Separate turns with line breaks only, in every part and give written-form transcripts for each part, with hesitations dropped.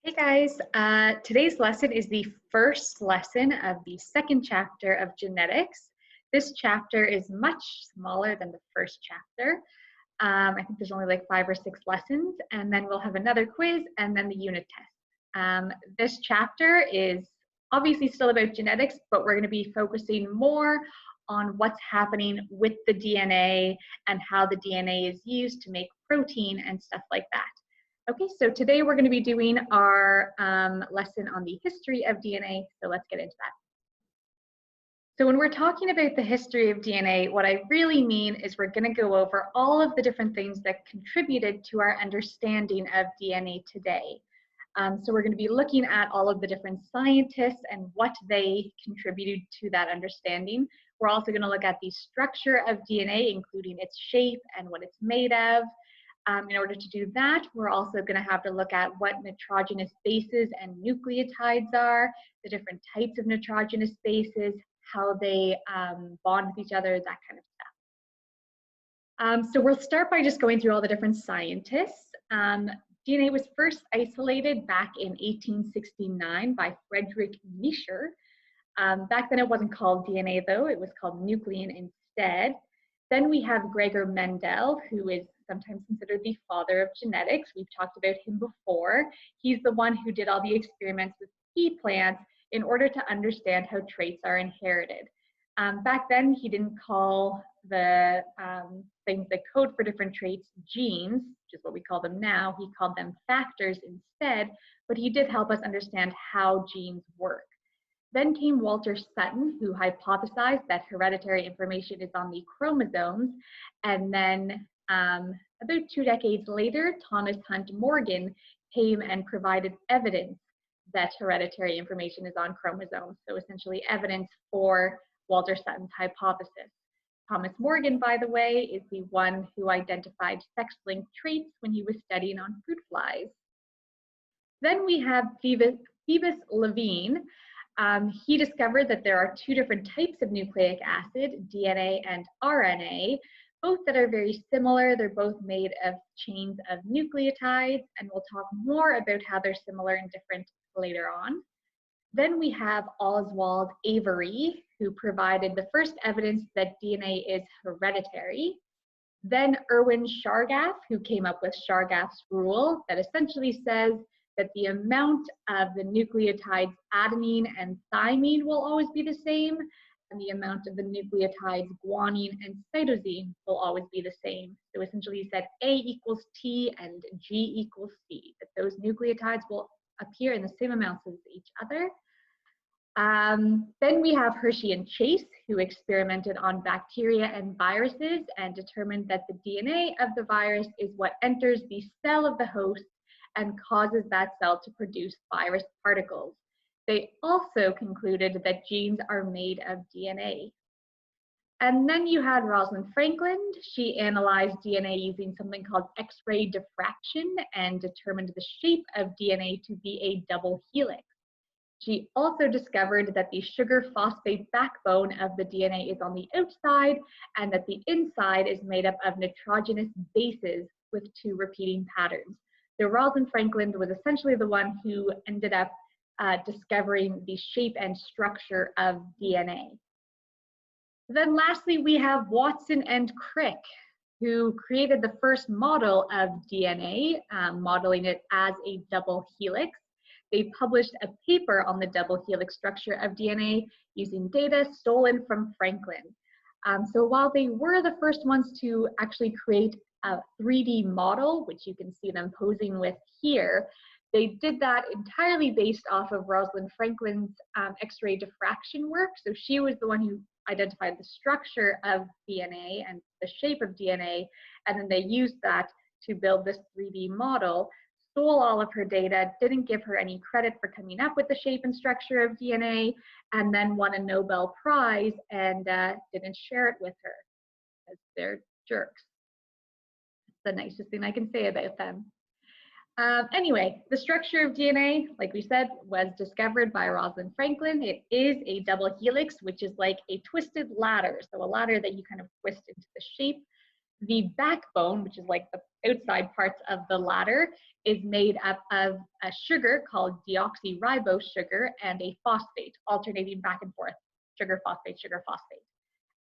Hey guys, today's lesson is the first lesson of the second chapter of genetics. This chapter is much smaller than the first chapter. I think there's only like 5 or 6 lessons, and then we'll have another quiz and then the unit test. This chapter is obviously still about genetics, but we're going to be focusing more on what's happening with the DNA and how the DNA is used to make protein and stuff like that. Okay, so today we're going to be doing our lesson on the history of DNA, so let's get into that. So when we're talking about the history of DNA, what I really mean is we're going to go over all of the different things that contributed to our understanding of DNA today. So we're going to be looking at all of the different scientists and what they contributed to that understanding. We're also going to look at the structure of DNA, including its shape and what it's made of. In order to do that, we're also going to have to look at what nitrogenous bases and nucleotides are, the different types of nitrogenous bases, how they bond with each other, that kind of stuff. So we'll start by just going through all the different scientists. DNA was first isolated back in 1869 by Friedrich Miescher. Back then it wasn't called DNA though, it was called nuclein instead. Then we have Gregor Mendel, who is sometimes considered the father of genetics. We've talked about him before. He's the one who did all the experiments with pea plants in order to understand how traits are inherited. Back then, he didn't call the things that code for different traits genes, which is what we call them now. He called them factors instead, but he did help us understand how genes work. Then came Walter Sutton, who hypothesized that hereditary information is on the chromosomes. And then about 2 decades later, Thomas Hunt Morgan came and provided evidence that hereditary information is on chromosomes. So essentially evidence for Walter Sutton's hypothesis. Thomas Morgan, by the way, is the one who identified sex-linked traits when he was studying on fruit flies. Then we have Phoebus Levine. He discovered that there are 2 different types of nucleic acid, DNA and RNA, both that are very similar. They're both made of chains of nucleotides, and we'll talk more about how they're similar and different later on. Then we have Oswald Avery, who provided the first evidence that DNA is hereditary. Then Erwin Chargaff, who came up with Chargaff's rule that essentially says that the amount of the nucleotides adenine and thymine will always be the same, and the amount of the nucleotides guanine and cytosine will always be the same. So essentially he said A equals T and G equals C, that those nucleotides will appear in the same amounts as each other. Then we have Hershey and Chase, who experimented on bacteria and viruses and determined that the DNA of the virus is what enters the cell of the host and causes that cell to produce virus particles. They also concluded that genes are made of DNA. And then you had Rosalind Franklin. She analyzed DNA using something called X-ray diffraction and determined the shape of DNA to be a double helix. She also discovered that the sugar phosphate backbone of the DNA is on the outside and that the inside is made up of nitrogenous bases with 2 repeating patterns. So Rosalind Franklin was essentially the one who ended up discovering the shape and structure of DNA. Then lastly, we have Watson and Crick, who created the first model of DNA, modeling it as a double helix. They published a paper on the double helix structure of DNA using data stolen from Franklin. So while they were the first ones to actually create a 3D model, which you can see them posing with here, they did that entirely based off of Rosalind Franklin's X-ray diffraction work. So she was the one who identified the structure of DNA and the shape of DNA, and then they used that to build this 3D model, stole all of her data, didn't give her any credit for coming up with the shape and structure of DNA, and then won a Nobel Prize and didn't share it with her, because they're jerks. The nicest thing I can say about them. Anyway, the structure of DNA, like we said, was discovered by Rosalind Franklin. It is a double helix, which is like a twisted ladder. So a ladder that you kind of twist into the shape. The backbone, which is like the outside parts of the ladder, is made up of a sugar called deoxyribose sugar and a phosphate, alternating back and forth, sugar, phosphate, sugar, phosphate.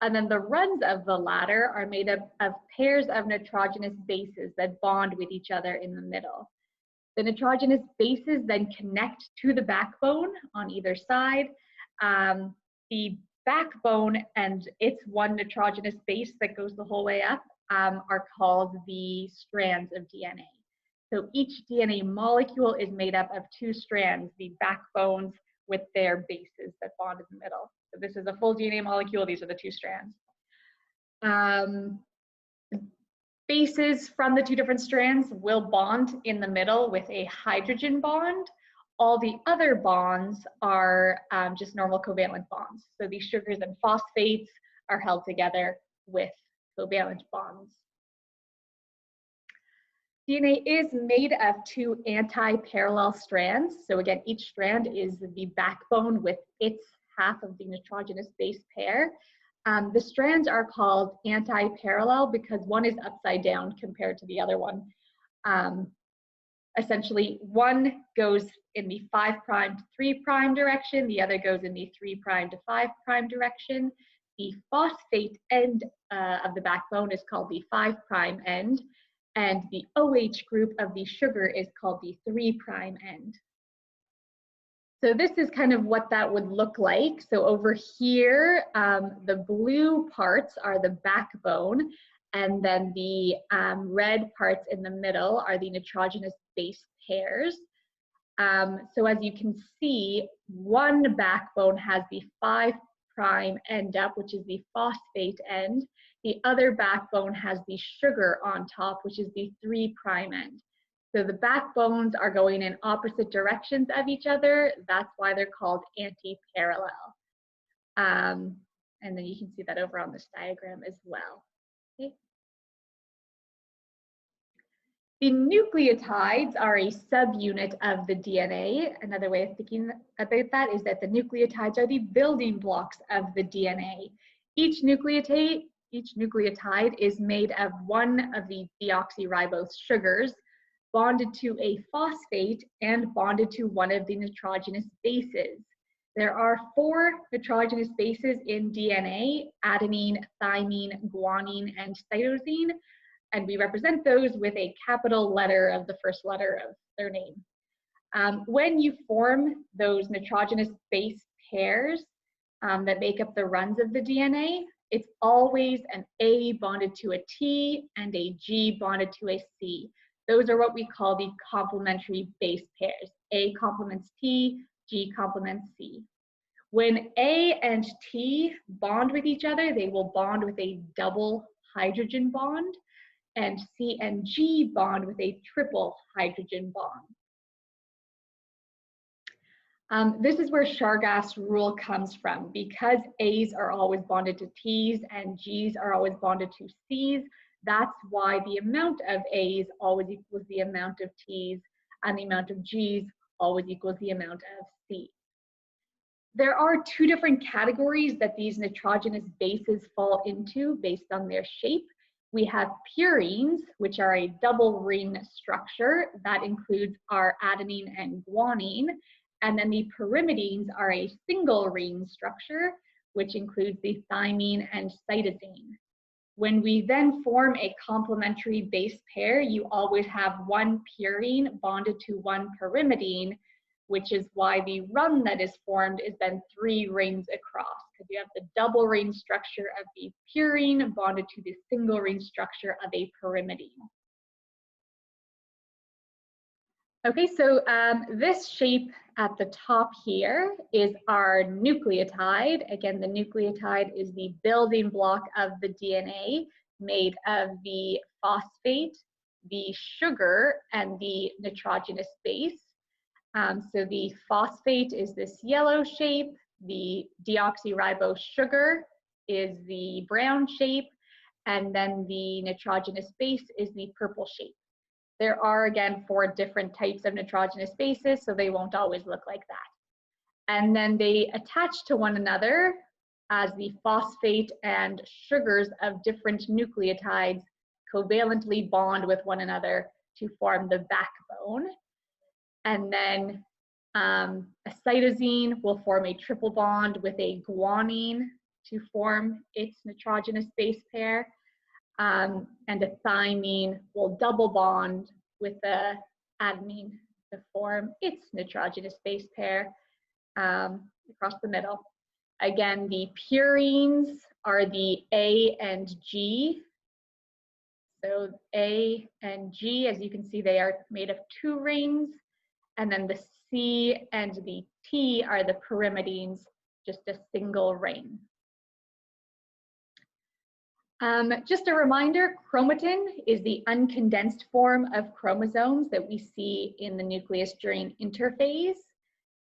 And then the rungs of the ladder are made up of pairs of nitrogenous bases that bond with each other in the middle. The nitrogenous bases then connect to the backbone on either side. The backbone and its one nitrogenous base that goes the whole way up are called the strands of DNA. So each DNA molecule is made up of two strands, the backbones with their bases that bond in the middle. So this is a full DNA molecule, these are the two strands. Bases from the two different strands will bond in the middle with a hydrogen bond. All the other bonds are just normal covalent bonds. So these sugars and phosphates are held together with covalent bonds. DNA is made of two anti-parallel strands. So again, each strand is the backbone with its half of the nitrogenous base pair. The strands are called anti-parallel because one is upside down compared to the other one. Essentially, one goes in the 5' to 3' direction, the other goes in the 3' to 5' direction. The phosphate end of the backbone is called the 5' end, and the OH group of the sugar is called the 3' end. So this is kind of what that would look like. So over here, the blue parts are the backbone, and then the red parts in the middle are the nitrogenous base pairs. So as you can see, one backbone has the 5' end up, which is the phosphate end. The other backbone has the sugar on top, which is the 3' end. So the backbones are going in opposite directions of each other. That's why they're called anti-parallel. And then you can see that over on this diagram as well. Okay. The nucleotides are a subunit of the DNA. Another way of thinking about that is that the nucleotides are the building blocks of the DNA. Each nucleotide is made of one of the deoxyribose sugars, bonded to a phosphate and bonded to one of the nitrogenous bases. There are 4 nitrogenous bases in DNA: adenine, thymine, guanine, and cytosine, and we represent those with a capital letter of the first letter of their name. When you form those nitrogenous base pairs that make up the rungs of the DNA, it's always an A bonded to a T and a G bonded to a C. Those are what we call the complementary base pairs. A complements T, G complements C. When A and T bond with each other, they will bond with a double hydrogen bond, and C and G bond with a triple hydrogen bond. This is where Chargas' rule comes from. Because A's are always bonded to T's and G's are always bonded to C's, that's why the amount of A's always equals the amount of T's, and the amount of G's always equals the amount of C's. There are 2 different categories that these nitrogenous bases fall into based on their shape. We have purines, which are a double ring structure. That includes our adenine and guanine. And then the pyrimidines are a single ring structure, which includes the thymine and cytosine. When we then form a complementary base pair, you always have one purine bonded to one pyrimidine, which is why the rung that is formed is then 3 rings across, because you have the double ring structure of the purine bonded to the single ring structure of a pyrimidine. Okay, so this shape at the top here is our nucleotide. Again, the nucleotide is the building block of the DNA, made of the phosphate, the sugar, and the nitrogenous base. So the phosphate is this yellow shape, the deoxyribose sugar is the brown shape, and then the nitrogenous base is the purple shape. There are, again, 4 different types of nitrogenous bases, so they won't always look like that. And then they attach to one another as the phosphate and sugars of different nucleotides covalently bond with one another to form the backbone. And then a cytosine will form a triple bond with a guanine to form its nitrogenous base pair. And a thymine will double bond with the adenine to form its nitrogenous base pair across the middle. Again, the purines are the A and G. So A and G, as you can see, they are made of 2 rings. And then the C and the T are the pyrimidines, just a single ring. Just a reminder, chromatin is the uncondensed form of chromosomes that we see in the nucleus during interphase.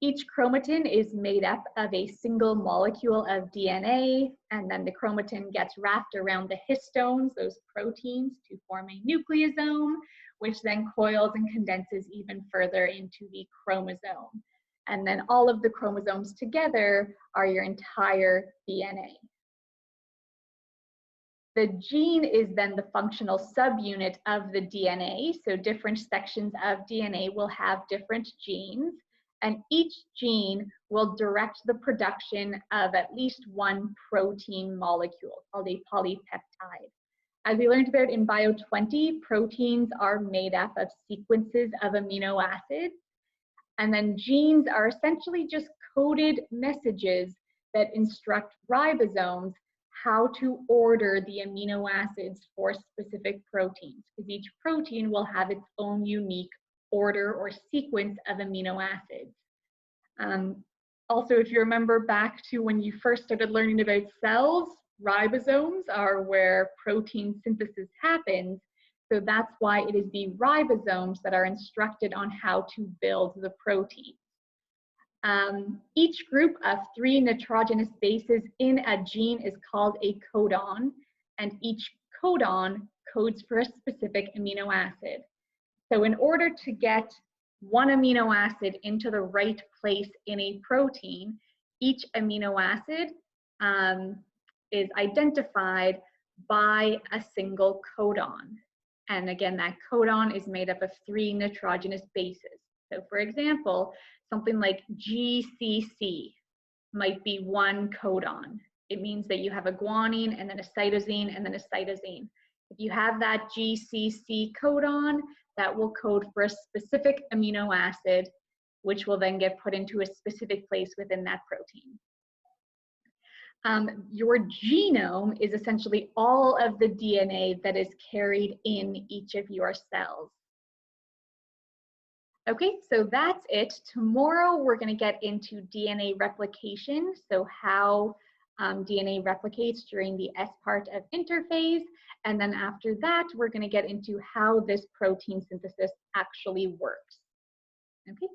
Each chromatin is made up of a single molecule of DNA, and then the chromatin gets wrapped around the histones, those proteins, to form a nucleosome, which then coils and condenses even further into the chromosome. And then all of the chromosomes together are your entire DNA. The gene is then the functional subunit of the DNA, so different sections of DNA will have different genes, and each gene will direct the production of at least one protein molecule called a polypeptide. As we learned about in Bio 20, proteins are made up of sequences of amino acids, and then genes are essentially just coded messages that instruct ribosomes how to order the amino acids for specific proteins, because each protein will have its own unique order or sequence of amino acids. Also, if you remember back to when you first started learning about cells, ribosomes are where protein synthesis happens. So that's why it is the ribosomes that are instructed on how to build the protein. Each group of 3 nitrogenous bases in a gene is called a codon, and each codon codes for a specific amino acid. So in order to get one amino acid into the right place in a protein, each amino acid is identified by a single codon. And again, that codon is made up of 3 nitrogenous bases. So for example, something like GCC might be one codon. It means that you have a guanine and then a cytosine and then a cytosine. If you have that GCC codon, that will code for a specific amino acid, which will then get put into a specific place within that protein. Your genome is essentially all of the DNA that is carried in each of your cells. Okay, so that's it. Tomorrow we're going to get into DNA replication, so how DNA replicates during the S part of interphase, and then after that we're going to get into how this protein synthesis actually works. Okay.